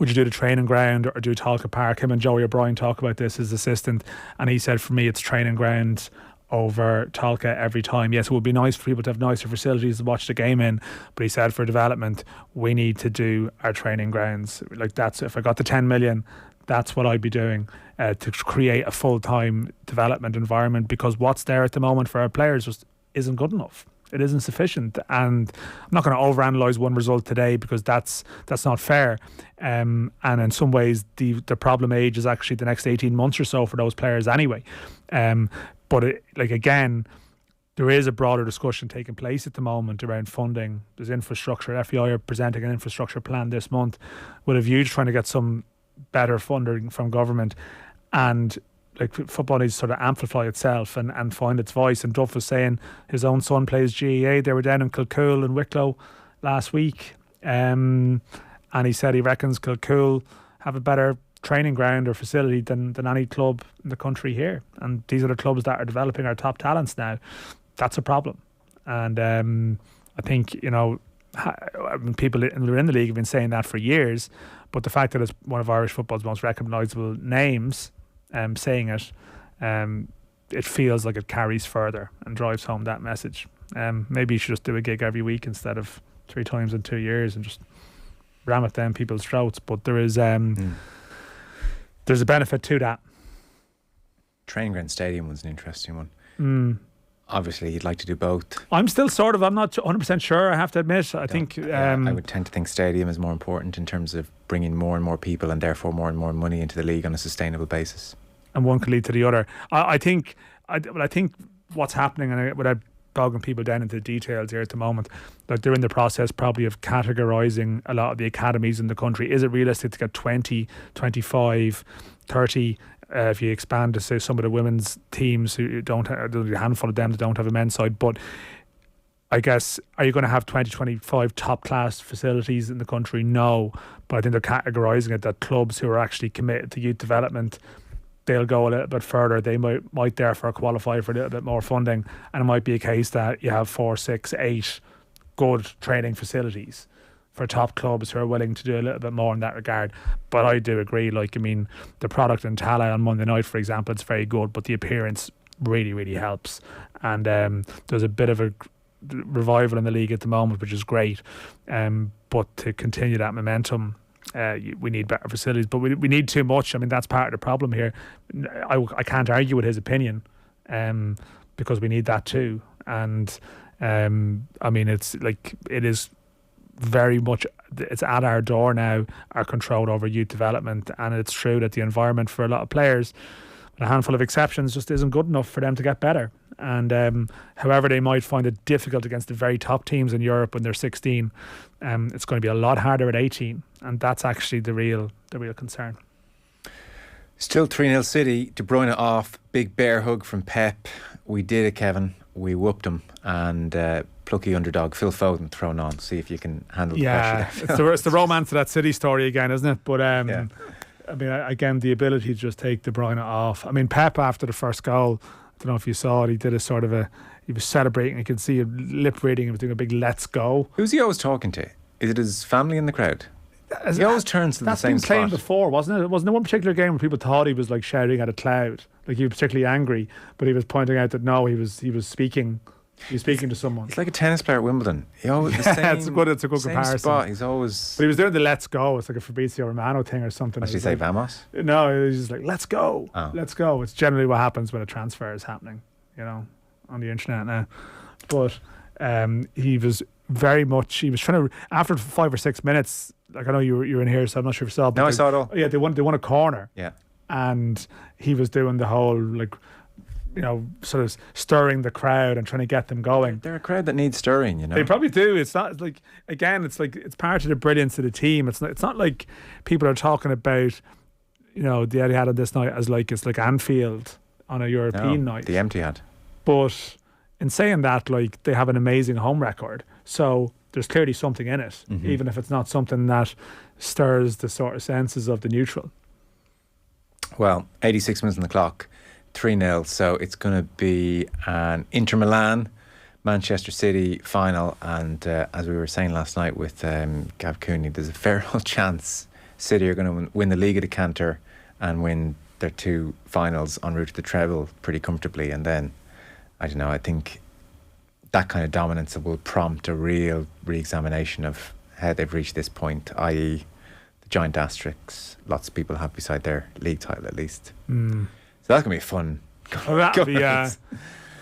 I: would you do the training ground or do Talca Park? Him and Joey O'Brien talk about this, his assistant, and he said, for me it's training ground over Talca every time. Yes, it would be nice for people to have nicer facilities to watch the game in, but he said for development we need to do our training grounds. That's, if I got the 10 million, that's what I'd be doing to create a full-time development environment, because what's there at the moment for our players just isn't good enough. It isn't sufficient, and I'm not going to overanalyze one result today because that's not fair. And in some ways, the problem age is actually the next 18 months or so for those players anyway. But again, there is a broader discussion taking place at the moment around funding. There's infrastructure. FEI are presenting an infrastructure plan this month with a view to trying to get some better funding from government, and football needs to sort of amplify itself and find its voice. And Duff was saying his own son plays GAA. They were down in Kilcool and Wicklow last week, and he said he reckons Kilcool have a better training ground or facility than any club in the country here, and these are the clubs that are developing our top talents now. That's a problem. And I think people who are in the league have been saying that for years, but the fact that it's one of Irish football's most recognisable names saying it, it feels like it carries further and drives home that message. Maybe you should just do a gig every week instead of 3 times in 2 years and just ram it down people's throats. But there is there's a benefit to that.
F: Training ground stadium was an interesting one. Obviously you'd like to do both.
I: I'm still I'm not 100% sure, I have to admit. I think
F: I would tend to think stadium is more important in terms of bringing more and more people and therefore more and more money into the league on a sustainable basis. And
I: one can lead to the other. I think what's happening, and without bogging people down into the details here at the moment, that they're in the process probably of categorising a lot of the academies in the country. Is it realistic to get 20, 25, 30 if you expand to say some of the women's teams who don't have, there'll be a handful of them that don't have a men's side, but I guess, are you going to have 20, 25 top class facilities in the country? No, but I think they're categorising it that clubs who are actually committed to youth development, they'll go a little bit further. They might therefore qualify for a little bit more funding, and it might be a case that you have 4, 6, 8 good training facilities for top clubs who are willing to do a little bit more in that regard. But I do agree, the product in Tala on Monday night, for example, it's very good, but the appearance really, really helps. And there's a bit of a revival in the league at the moment, which is great. But to continue that momentum, we need better facilities, but we need too much. I mean, that's part of the problem here. I can't argue with his opinion, because we need that too. And I mean, it is very much, it's at our door now, our control over youth development, and it's true that the environment for a lot of players, with a handful of exceptions, just isn't good enough for them to get better. And however they might find it difficult against the very top teams in Europe when they're 16, it's going to be a lot harder at 18, and that's actually the real concern.
F: Still 3-0 City. De Bruyne off, big bear hug from Pep. We did it, Kevin. We whooped them, and plucky underdog Phil Foden thrown on. See if you can handle the pressure.
I: It's the romance of that City story again, isn't it? But I mean, again, the ability to just take De Bruyne off. I mean, Pep after the first goal, I don't know if you saw it, he did a sort of he was celebrating. You could see him lip reading. He was doing a big "Let's go."
F: Who's he always talking to? Is it his family in the crowd? He always turns to the same spot.
I: That's been playing before, wasn't it? It wasn't one particular game where people thought he was shouting at a cloud, he was particularly angry, but he was pointing out that no, he was speaking. He was speaking to someone.
F: He's like a tennis player at Wimbledon. He always
I: it's a good comparison.
F: Spot. He's always.
I: But he was doing the "Let's go." It's like a Fabrizio Romano thing or something.
F: Did he say "Vamos"?
I: No, he was just like "Let's go, let's go." It's generally what happens when a transfer is happening, on the internet now. But he was very much. He was trying to, after 5 or 6 minutes. I know you were in here, so I'm not sure if you saw it.
F: No, I saw it all.
I: Yeah, they won a corner.
F: Yeah,
I: and he was doing the whole sort of stirring the crowd and trying to get them going.
F: They're a crowd that needs stirring,
I: They probably do. It's not like, again, it's part of the brilliance of the team. It's not like people are talking about, the Etihad of this night as like it's like Anfield on a European night.
F: The Etihad.
I: But in saying that, like, they have an amazing home record. So there's clearly something in it, even if it's not something that stirs the sort of senses of the neutral.
F: Well, 86 minutes on the clock, 3-0. So it's going to be an Inter Milan, Manchester City final. And as we were saying last night with Gav Cooney, there's a fair old chance City are going to win the Liga de Canter and win their 2 finals en route to the treble pretty comfortably. And then, I don't know, I think that kind of dominance will prompt a real re-examination of how they've reached this point, i.e. the giant asterisks lots of people have beside their league title at least. So that's going to be fun.
I: That'll be, I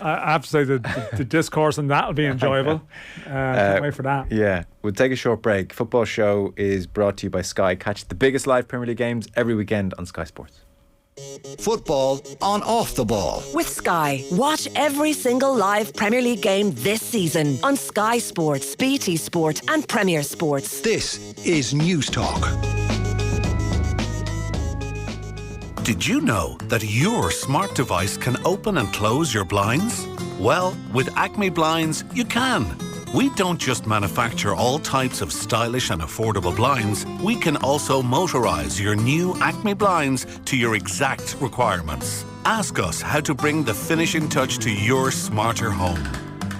I: have to say the discourse on that will be enjoyable. Can't wait for that.
F: Yeah, we'll take a short break. Football Show is brought to you by Sky. Catch the biggest live Premier League games every weekend on Sky Sports.
D: Football on Off the Ball.
E: With Sky. Watch every single live Premier League game this season on Sky Sports, BT Sport and Premier Sports.
D: This is News Talk.
O: Did you know that your smart device can open and close your blinds? Well, with Acme Blinds, you can. We don't just manufacture all types of stylish and affordable blinds, we can also motorise your new Acme blinds to your exact requirements. Ask us how to bring the finishing touch to your smarter home.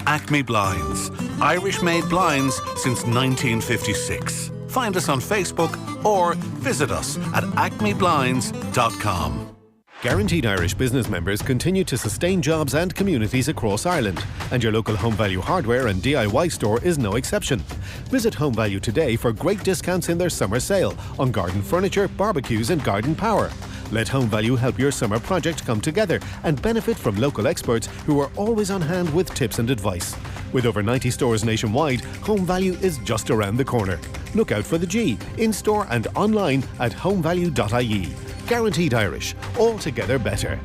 O: Acme Blinds, Irish-made blinds since 1956. Find us on Facebook or visit us at acmeblinds.com.
P: Guaranteed Irish business members continue to sustain jobs and communities across Ireland, and your local Home Value hardware and DIY store is no exception. Visit Home Value today for great discounts in their summer sale on garden furniture, barbecues and garden power. Let Home Value help your summer project come together and benefit from local experts who are always on hand with tips and advice. With over 90 stores nationwide, Home Value is just around the corner. Look out for the G, in-store and online at homevalue.ie. Guaranteed Irish, altogether better.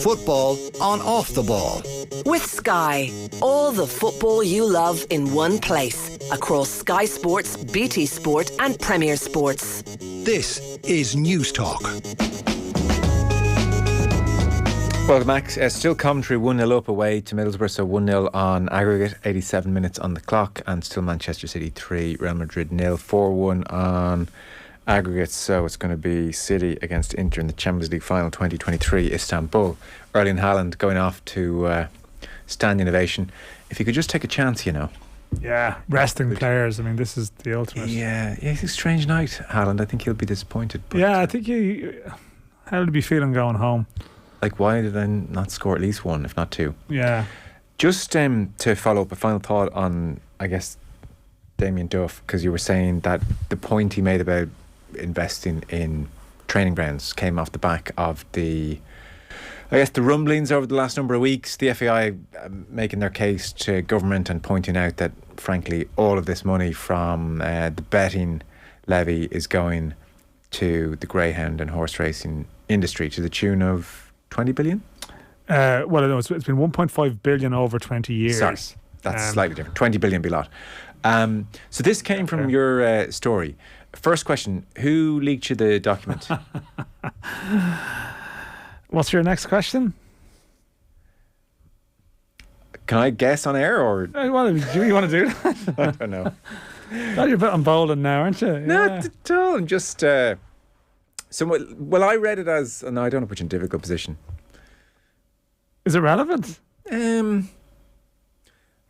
D: Football on Off the Ball.
E: With Sky. All the football you love in one place. Across Sky Sports, BT Sport and Premier Sports.
D: This is News Talk.
F: Welcome back. Still commentary 1-0 up away to Middlesbrough, so 1-0 on aggregate, 87 minutes on the clock, and still Manchester City 3, Real Madrid 0, 4-1 on aggregates. So it's going to be City against Inter in the Champions League final 2023 Istanbul. Erling Haaland going off to standing ovation. If he could just take a chance,
I: Yeah, resting players. I mean, this is the ultimate.
F: Yeah, it's a strange night, Haaland. I think he'll be disappointed. But
I: yeah, I think how would he be feeling going home?
F: Like, why did I not score at least one, if not two?
I: Yeah.
F: Just to follow up, a final thought on, I guess, Damien Duff, because you were saying that the point he made about investing in training grounds came off the back of the rumblings over the last number of weeks, the FAI making their case to government and pointing out that, frankly, all of this money from the betting levy is going to the greyhound and horse racing industry to the tune of 20 billion?
I: Well, no, it's been 1.5 billion over 20 years.
F: Sorry, that's slightly different. 20 billion be lot. So this came from your story. First question, who leaked you the document?
I: What's your next question?
F: Can I guess on air or?
I: Do you want to do that?
F: I don't know.
I: God, you're a bit emboldened now, aren't you?
F: Not at all. I'm just... Well, I read it as... No, I don't want to put you in a difficult position.
I: Is it relevant? Do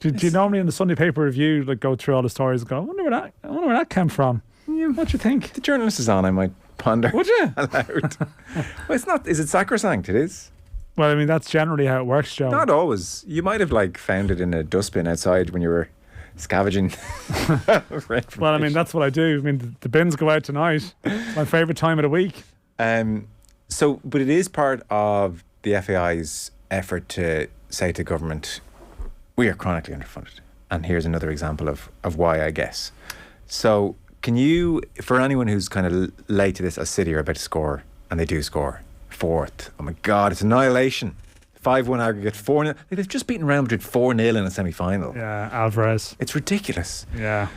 I: you normally in the Sunday paper review go through all the stories and go, I wonder where that came from?
F: Yeah.
I: What do you think?
F: The journalist is on, I might ponder.
I: Would you?
F: Aloud. Well, it's not... Is it sacrosanct? It is.
I: Well, I mean, that's generally how it works, Joe.
F: Not always. You might have found it in a dustbin outside when you were scavenging.
I: Well, I mean, that's what I do. I mean, the bins go out tonight. It's my favourite time of the week.
F: But it is part of the FAI's effort to say to government, we are chronically underfunded. And here's another example of why, I guess. So can you, for anyone who's kind of late to this, as City are about to score, and they do score, fourth, oh my God, it's annihilation. 5-1 aggregate, 4-0. Like, they've just beaten Real Madrid 4-0 in a semi-final.
I: Yeah, Alvarez.
F: It's ridiculous.
I: Yeah.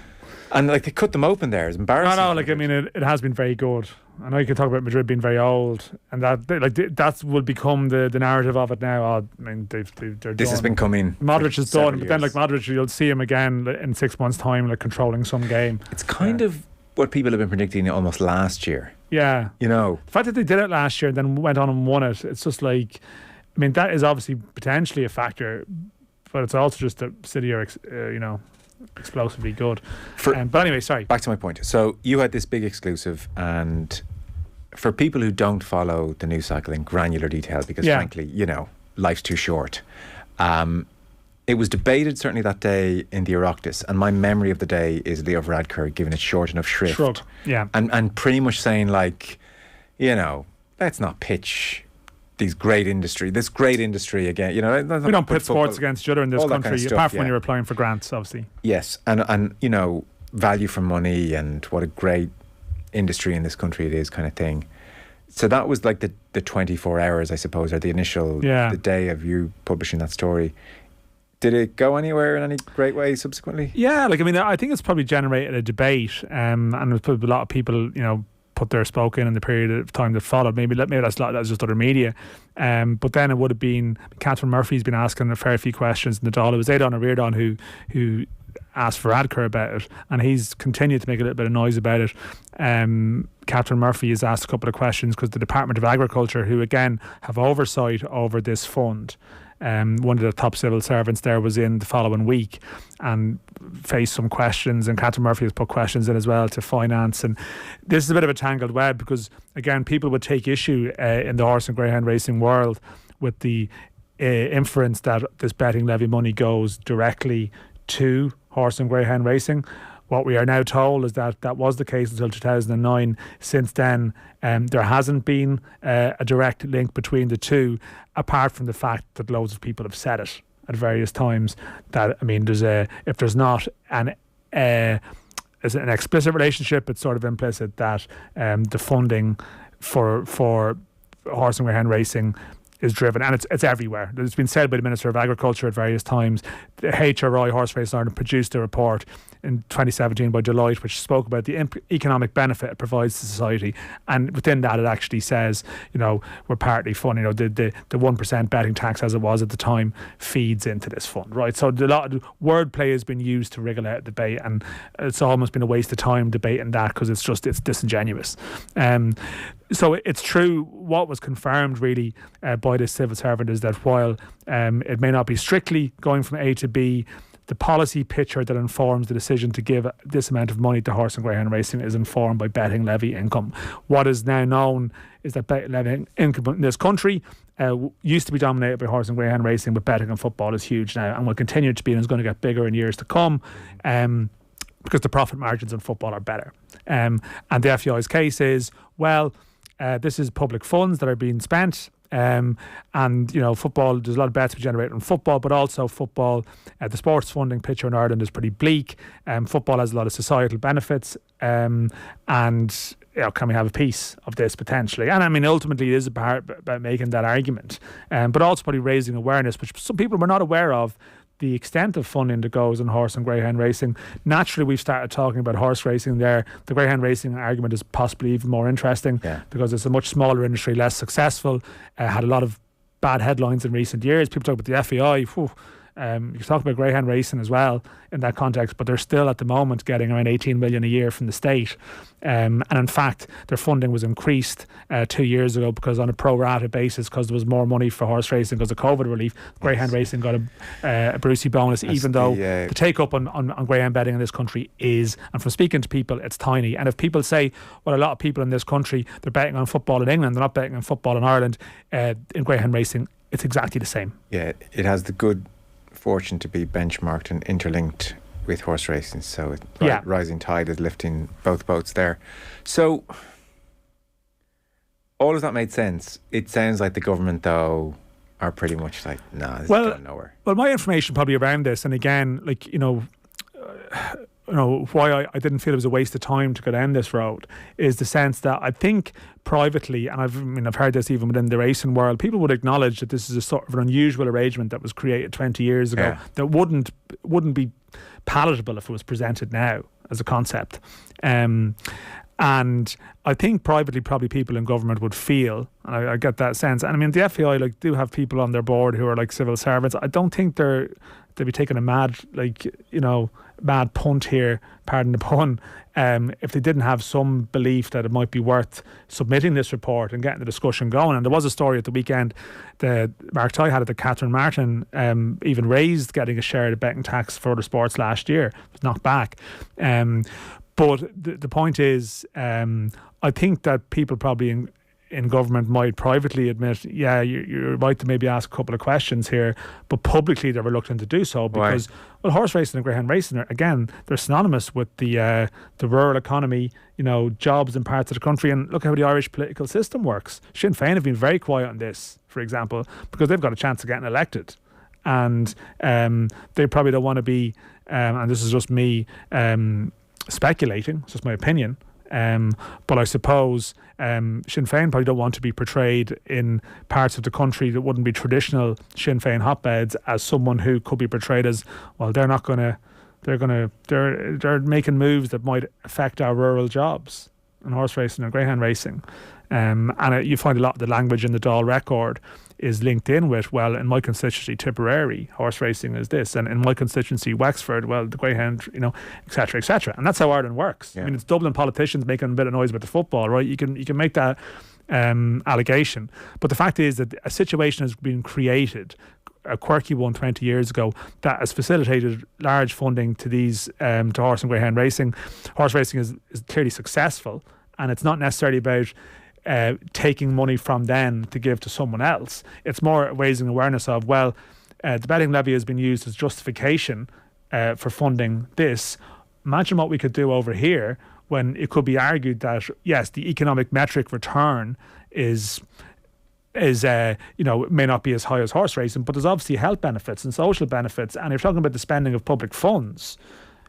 F: And like they cut them open there. It's embarrassing.
I: No, like I mean, it has been very good. I know you can talk about Madrid being very old, and that will become the narrative of it now. I mean, they're
F: this
I: done.
F: has been coming.
I: Modric is done,
F: years.
I: but then like Modric, you'll see him again in 6 months' time, like controlling some game.
F: It's kind of what people have been predicting almost last year.
I: Yeah,
F: you know,
I: the fact that they did it last year and then went on and won it. It's just like, I mean, that is obviously potentially a factor, but it's also just that City are, explosively good. But anyway, sorry.
F: Back to my point. So you had this big exclusive, and for people who don't follow the news cycle in granular detail, because frankly, life's too short. It was debated certainly that day in the Oireachtas, and my memory of the day is Leo Varadkar giving it short enough shrift.
I: Yeah.
F: And pretty much saying like, let's not pitch this great industry again.
I: We don't pit sports against each other in this country, apart from when you're applying for grants, obviously.
F: Yes, and value for money and what a great industry in this country it is, kind of thing. So that was like the 24 hours, I suppose, or the initial the day of you publishing that story. Did it go anywhere in any great way subsequently?
I: Yeah, I think it's probably generated a debate, and there's probably a lot of people, put their spoke in the period of time that followed. Maybe that's just other media. But then it would have been Catherine Murphy's been asking a fair few questions in the Dáil. It was Aidan O'Riordan who asked for Varadkar about it, and he's continued to make a little bit of noise about it. Catherine Murphy has asked a couple of questions because the Department of Agriculture, who again have oversight over this fund, one of the top civil servants there was in the following week and faced some questions, and Catherine Murphy has put questions in as well to finance. And this is a bit of a tangled web because again, people would take issue in the horse and greyhound racing world with the inference that this betting levy money goes directly to horse and greyhound racing. What we are now told is that was the case until 2009. Since then, there hasn't been a direct link between the two, apart from the fact that loads of people have said it at various times. That if there's not an explicit relationship, it's sort of implicit that the funding for horse and greyhound racing is driven, and it's everywhere. It's been said by the Minister of Agriculture at various times. The HRI, Horse Racing Ireland, produced a report in 2017 by Deloitte which spoke about the economic benefit it provides to society, and within that it actually says we're partly funding the 1% betting tax as it was at the time feeds into this fund, right? So a lot of wordplay has been used to wriggle out debate, and it's almost been a waste of time debating that because it's disingenuous. So it's true. What was confirmed really by this civil servant is that while it may not be strictly going from A to B, the policy picture that informs the decision to give this amount of money to horse and greyhound racing is informed by betting levy income. What is now known is that betting levy income in this country used to be dominated by horse and greyhound racing, but betting on football is huge now and will continue to be, and is going to get bigger in years to come. Because the profit margins in football are better. And the FEI's case is, this is public funds that are being spent, and football, there's a lot of bets we generate on football, but also football, the sports funding picture in Ireland is pretty bleak. Football has a lot of societal benefits, and can we have a piece of this potentially? And I mean, ultimately it is about making that argument, but also probably raising awareness, which some people were not aware of, the extent of funding that goes in horse and greyhound racing. Naturally, we've started talking about horse racing there. The greyhound racing argument is possibly even more interesting because it's a much smaller industry, less successful, had a lot of bad headlines in recent years. People talk about the FEI. You talk about greyhound racing as well in that context, but they're still at the moment getting around 18 million a year from the state, and in fact their funding was increased 2 years ago because on a pro rata basis, because there was more money for horse racing because of COVID relief. Greyhound racing got a Brucey bonus. That's even though the take up on greyhound betting in this country is, and from speaking to people, it's tiny. And if people say, well, a lot of people in this country, they're betting on football in England, they're not betting on football in Ireland, in greyhound racing it's exactly the same.
F: It has the good fortune to be benchmarked and interlinked with horse racing, so rising tide is lifting both boats there. So all of that made sense. It sounds like the government though are pretty much like, this is going nowhere.
I: Well, my information probably around this, and again, why I didn't feel it was a waste of time to go down this road is the sense that I think privately, and I've heard this even within the racing world, people would acknowledge that this is a sort of an unusual arrangement that was created 20 years ago that wouldn't be palatable if it was presented now as a concept. And I think privately, probably people in government would feel, and I get that sense. And I mean, the FAI do have people on their board who are like civil servants. I don't think they'd be taking a mad punt here, pardon the pun, if they didn't have some belief that it might be worth submitting this report and getting the discussion going. And there was a story at the weekend that Mark Tye had it that Catherine Martin even raised getting a share of the betting tax for other sports last year. It was knocked back. But the point is, I think that people probably in government might privately admit, you're right to maybe ask a couple of questions here, but publicly they're reluctant to do so because, well, horse racing and greyhound racing they're synonymous with the rural economy, jobs in parts of the country. And look how the Irish political system works. Sinn Féin have been very quiet on this, for example, because they've got a chance of getting elected, and they probably don't want to be. And this is just me speculating. It's just my opinion. But I suppose Sinn Féin probably don't want to be portrayed in parts of the country that wouldn't be traditional Sinn Féin hotbeds as someone who could be portrayed as, well, they're making moves that might affect our rural jobs in horse racing and greyhound racing. And you find a lot of the language in the Dáil record is linked in with, well, in my constituency Tipperary, horse racing is this, and in my constituency Wexford, well, the greyhound, etc., etc. And that's how Ireland works. I mean, it's Dublin politicians making a bit of noise about the football, right? You can make that allegation, but the fact is that a situation has been created, a quirky one 20 years ago, that has facilitated large funding to these to horse and greyhound racing. Horse racing is clearly successful, and it's not necessarily about taking money from them to give to someone else. It's more raising awareness of, well, the betting levy has been used as justification for funding this. Imagine what we could do over here when it could be argued that, yes, the economic metric return is may not be as high as horse racing, but there's obviously health benefits and social benefits. And if you're talking about the spending of public funds,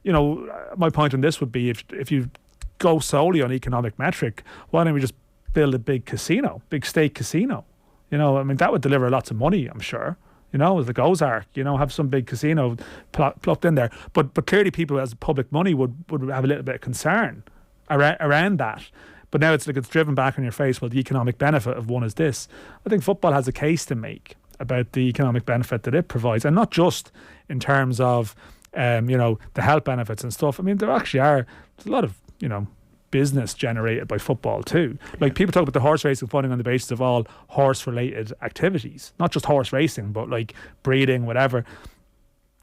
I: my point on this would be, if you go solely on economic metric, why don't we just build a big state casino? That would deliver lots of money, I'm sure. As the Ozark, have some big casino plopped in there. But clearly people as public money would have a little bit of concern around that. But now it's driven back in your face. Well, the economic benefit of one is this. I think football has a case to make about the economic benefit that it provides, and not just in terms of the health benefits and stuff. I mean, there actually there's a lot of business generated by football too. Like, people talk about the horse racing funding on the basis of all horse related activities, not just horse racing, but like breeding, whatever.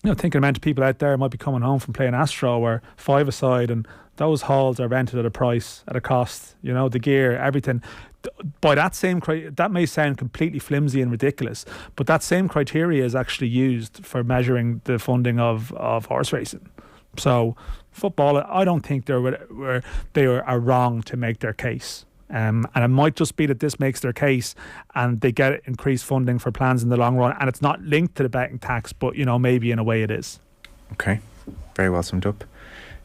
I: Thinking amount of people out there might be coming home from playing Astro or five-a-side, and those halls are rented at a cost, the gear, everything. By that same that may sound completely flimsy and ridiculous, but that same criteria is actually used for measuring the funding of horse racing. So football, I don't think they are wrong to make their case. And it might just be that this makes their case and they get increased funding for plans in the long run, and it's not linked to the betting tax, but maybe in a way it is. Okay,
F: very well summed up.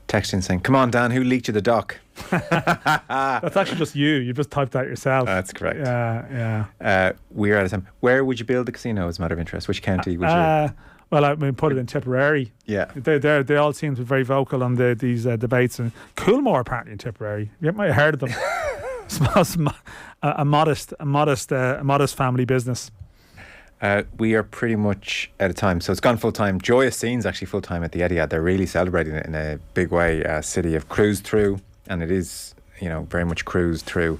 F: Texting saying, come on Dan, who leaked you the doc?
I: That's actually just you just typed that yourself.
F: That's correct.
I: Yeah.
F: We're out of time. Where would you build the casino as a matter of interest? Which county would you?
I: Well, I mean, put it in Tipperary.
F: Yeah.
I: They all seem to be very vocal on these debates. And Coolmore apparently in Tipperary. You might have heard of them. a modest family business.
F: We are pretty much out of time, so it's gone full time. Joyous scenes actually full time at the Etihad. They're really celebrating it in a big way. City have cruised through, and it is very much cruised through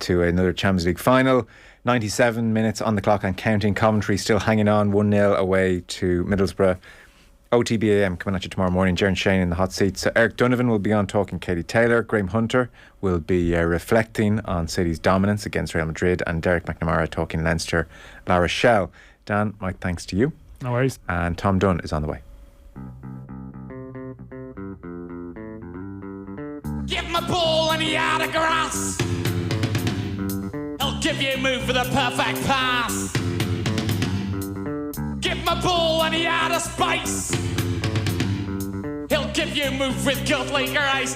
F: to another Champions League final. 97 minutes on the clock and counting. Coventry still hanging on 1-0 away to Middlesbrough. OTB AM coming at you tomorrow morning. Jaron Shane in the hot seat. So Eric Donovan will be on talking Katie Taylor. Graham Hunter will be reflecting on City's dominance against Real Madrid, and Derek McNamara talking Leinster La Rochelle. Dan, my thanks to you.
I: No worries.
F: And Tom Dunn is on the way.
Q: Give him a ball and he out of grass. He'll give you a move for the perfect pass. Give him a ball and he out of space. He'll give you move with godly grace.